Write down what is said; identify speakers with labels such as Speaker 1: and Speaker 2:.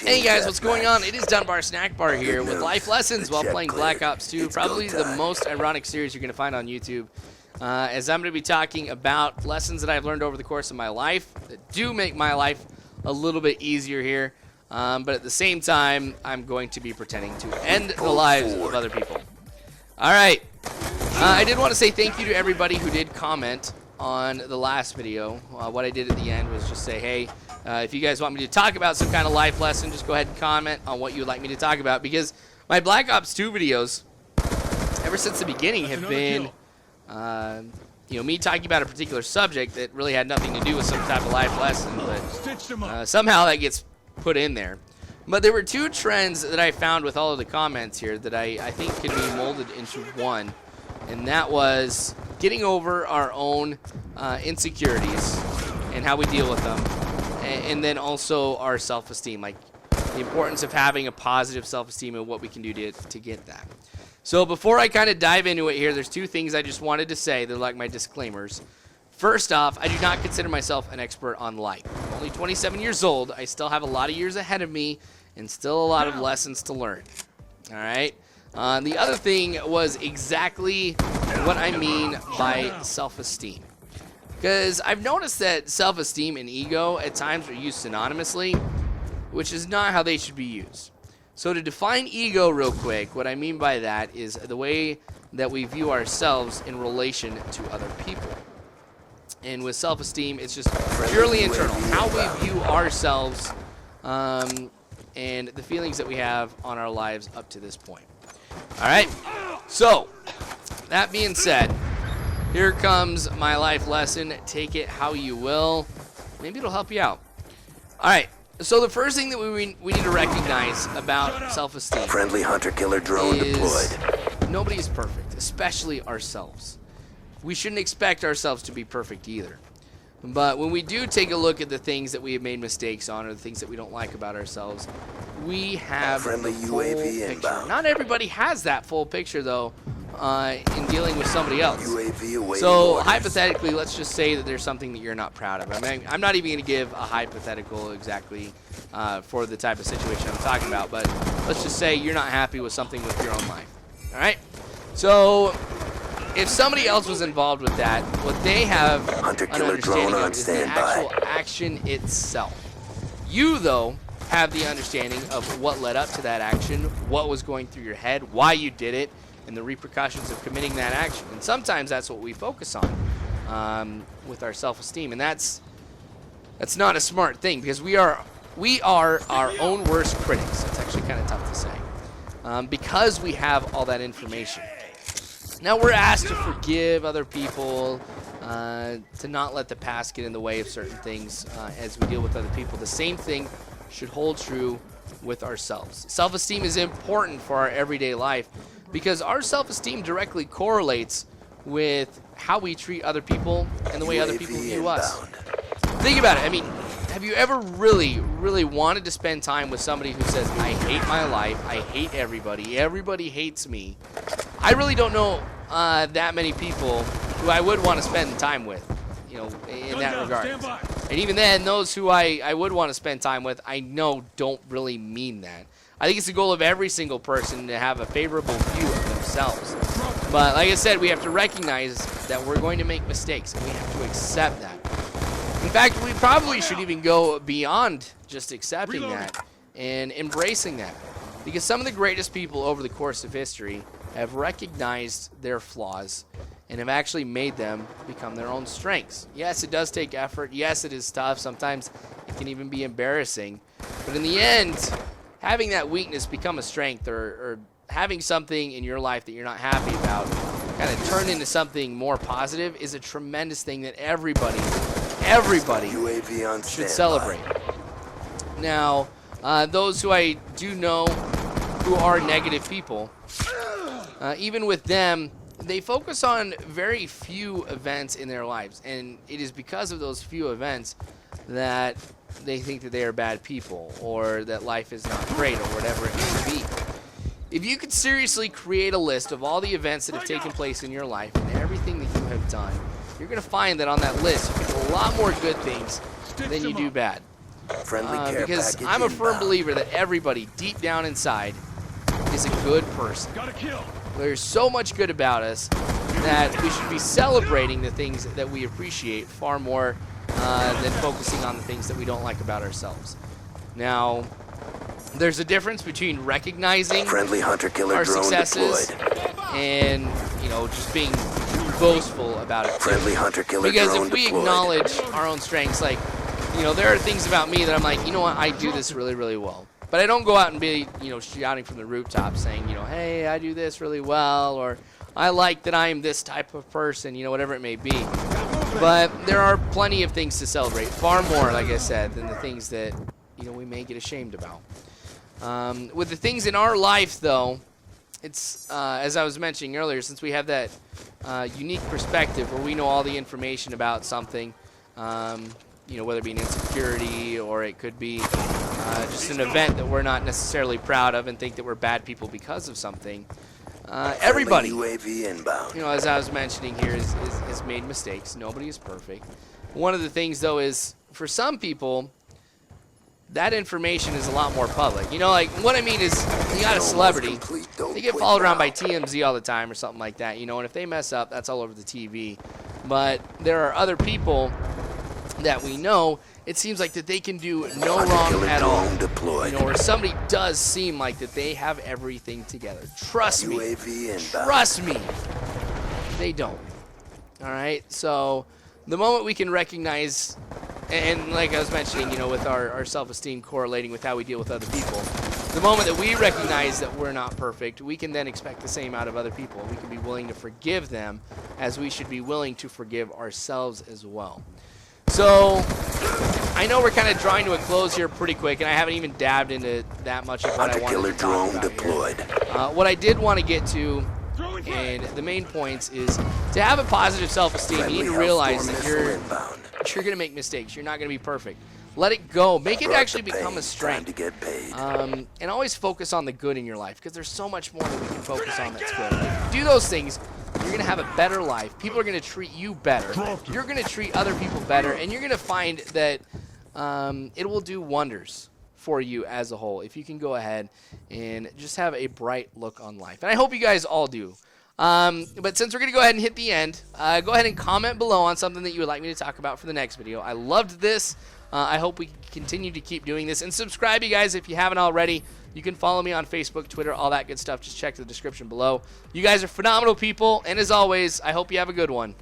Speaker 1: Hey guys, what's going on? It is Dunbar Snackbar here with life lessons while playing Black Ops 2. Probably the most ironic series you're going to find on YouTube. As I'm going to be talking about lessons that I've learned over the course of my life that do make my life a little bit easier here. But at the same time, I'm going to be pretending to end the lives of other people. Alright. I did want to say thank you to everybody who did comment on the last video. What I did at the end was just say, hey, if you guys want me to talk about some kind of life lesson, just go ahead and comment on what you would like me to talk about. Because my Black Ops 2 videos, ever since the beginning, have been, me talking about a particular subject that really had nothing to do with some type of life lesson. But somehow that gets put in there. But there were two trends that I found with all of the comments here that I think could be molded into one. And that was getting over our own insecurities and how we deal with them. And then also our self-esteem, like the importance of having a positive self-esteem and what we can do to get that. So before I kind of dive into it here, there's two things I just wanted to say. They're like my disclaimers. First off, I do not consider myself an expert on life. I'm only 27 years old. I still have a lot of years ahead of me and still a lot of lessons to learn. All right? The other thing was exactly what I mean by self-esteem. Because I've noticed that self-esteem and ego at times are used synonymously, which is not how they should be used. So to define ego real quick, what I mean by that is the way that we view ourselves in relation to other people. And with self-esteem, it's just purely internal, how we view ourselves and the feelings that we have on our lives up to this point. All right, so that being said, here comes my life lesson. Take it how you will. Maybe it'll help you out. All right, so the first thing that we need to recognize about self-esteem,
Speaker 2: friendly hunter-killer drone deployed.
Speaker 1: Nobody is perfect, especially ourselves. We shouldn't expect ourselves to be perfect either. But when we do take a look at the things that we have made mistakes on or the things that we don't like about ourselves, we have
Speaker 2: friendly UAV inbound.
Speaker 1: Not everybody has that full picture, though, in dealing with somebody else.
Speaker 2: UAV
Speaker 1: so hypothetically, let's just say that there's something that you're not proud of. I mean, I'm not even going to give a hypothetical exactly for the type of situation I'm talking about, but let's just say you're not happy with something with your own life. All right? So if somebody else was involved with that, what they have an understanding of is the actual action itself. You, though, have the understanding of what led up to that action, what was going through your head, why you did it, and the repercussions of committing that action. And sometimes that's what we focus on with our self-esteem, and that's not a smart thing because we are our own worst critics. It's actually kind of tough to say because we have all that information. Now we're asked to forgive other people, to not let the past get in the way of certain things as we deal with other people. The same thing should hold true with ourselves. Self-esteem is important for our everyday life because our self-esteem directly correlates with how we treat other people and the way other people view us. Think about it. I mean, have you ever really, really wanted to spend time with somebody who says, I hate my life, I hate everybody hates me? I really don't know that many people who I would want to spend time with, in that regard. And even then, those who I would want to spend time with, I know don't really mean that. I think it's the goal of every single person to have a favorable view of themselves. But like I said, we have to recognize that we're going to make mistakes, and we have to accept that. In fact, we probably should even go beyond just accepting that and embracing that. Because some of the greatest people over the course of history have recognized their flaws and have actually made them become their own strengths. Yes, it does take effort. Yes, it is tough. Sometimes it can even be embarrassing. But in the end, having that weakness become a strength or having something in your life that you're not happy about kind of turn into something more positive is a tremendous thing that everybody should celebrate. Now, those who I do know who are negative people, even with them, they focus on very few events in their lives, and it is because of those few events that they think that they are bad people or that life is not great or whatever it may be. If you could seriously create a list of all the events that have taken place in your life and everything that you have done, you're going to find that on that list you can do a lot more good things than you do bad.
Speaker 2: Because
Speaker 1: I'm a firm believer that everybody deep down inside is a good person. There's so much good about us that we should be celebrating the things that we appreciate far more than focusing on the things that we don't like about ourselves. Now, there's a difference between recognizing our successes and, just being boastful about it. Because if we acknowledge our own strengths, like, there are things about me that I'm like, you know what, I do this really, really well. But I don't go out and be, shouting from the rooftop saying, hey, I do this really well, or I like that I'm this type of person, whatever it may be. But there are plenty of things to celebrate, far more, like I said, than the things that, we may get ashamed about. With the things in our life, though, it's, as I was mentioning earlier, since we have that unique perspective where we know all the information about something, whether it be an insecurity or it could be just an event that we're not necessarily proud of and think that we're bad people because of something. Everybody, as I was mentioning here, has made mistakes. Nobody is perfect. One of the things, though, is for some people, that information is a lot more public. Like, what I mean is, you got a celebrity, they get followed around by TMZ all the time or something like that, and if they mess up, that's all over the TV. But there are other people that we know, it seems like that they can do no wrong at all. Or somebody does seem like that they have everything together. Trust me, they don't. All right, so the moment we can recognize, and like I was mentioning, with our self-esteem correlating with how we deal with other people, the moment that we recognize that we're not perfect, we can then expect the same out of other people. We can be willing to forgive them as we should be willing to forgive ourselves as well. So I know we're kind of drawing to a close here pretty quick, and I haven't even dabbed into that much of what I wanted to talk about here. What I did want to get to, and the main points, is to have a positive self-esteem, you need to realize that you're going to make mistakes. You're not going to be perfect. Let it go. Make it actually become a strength. And always focus on the good in your life, because there's so much more that we can focus on that's good. If you do those things, you're going to have a better life. People are going to treat you better. You're going to treat other people better, and you're going to find that it will do wonders for you as a whole if you can go ahead and just have a bright look on life. And I hope you guys all do. But since we're going to go ahead and hit the end, go ahead and comment below on something that you would like me to talk about for the next video. I loved this. I hope we can continue to keep doing this. And subscribe, you guys, if you haven't already. You can follow me on Facebook, Twitter, all that good stuff. Just check the description below. You guys are phenomenal people. And as always, I hope you have a good one.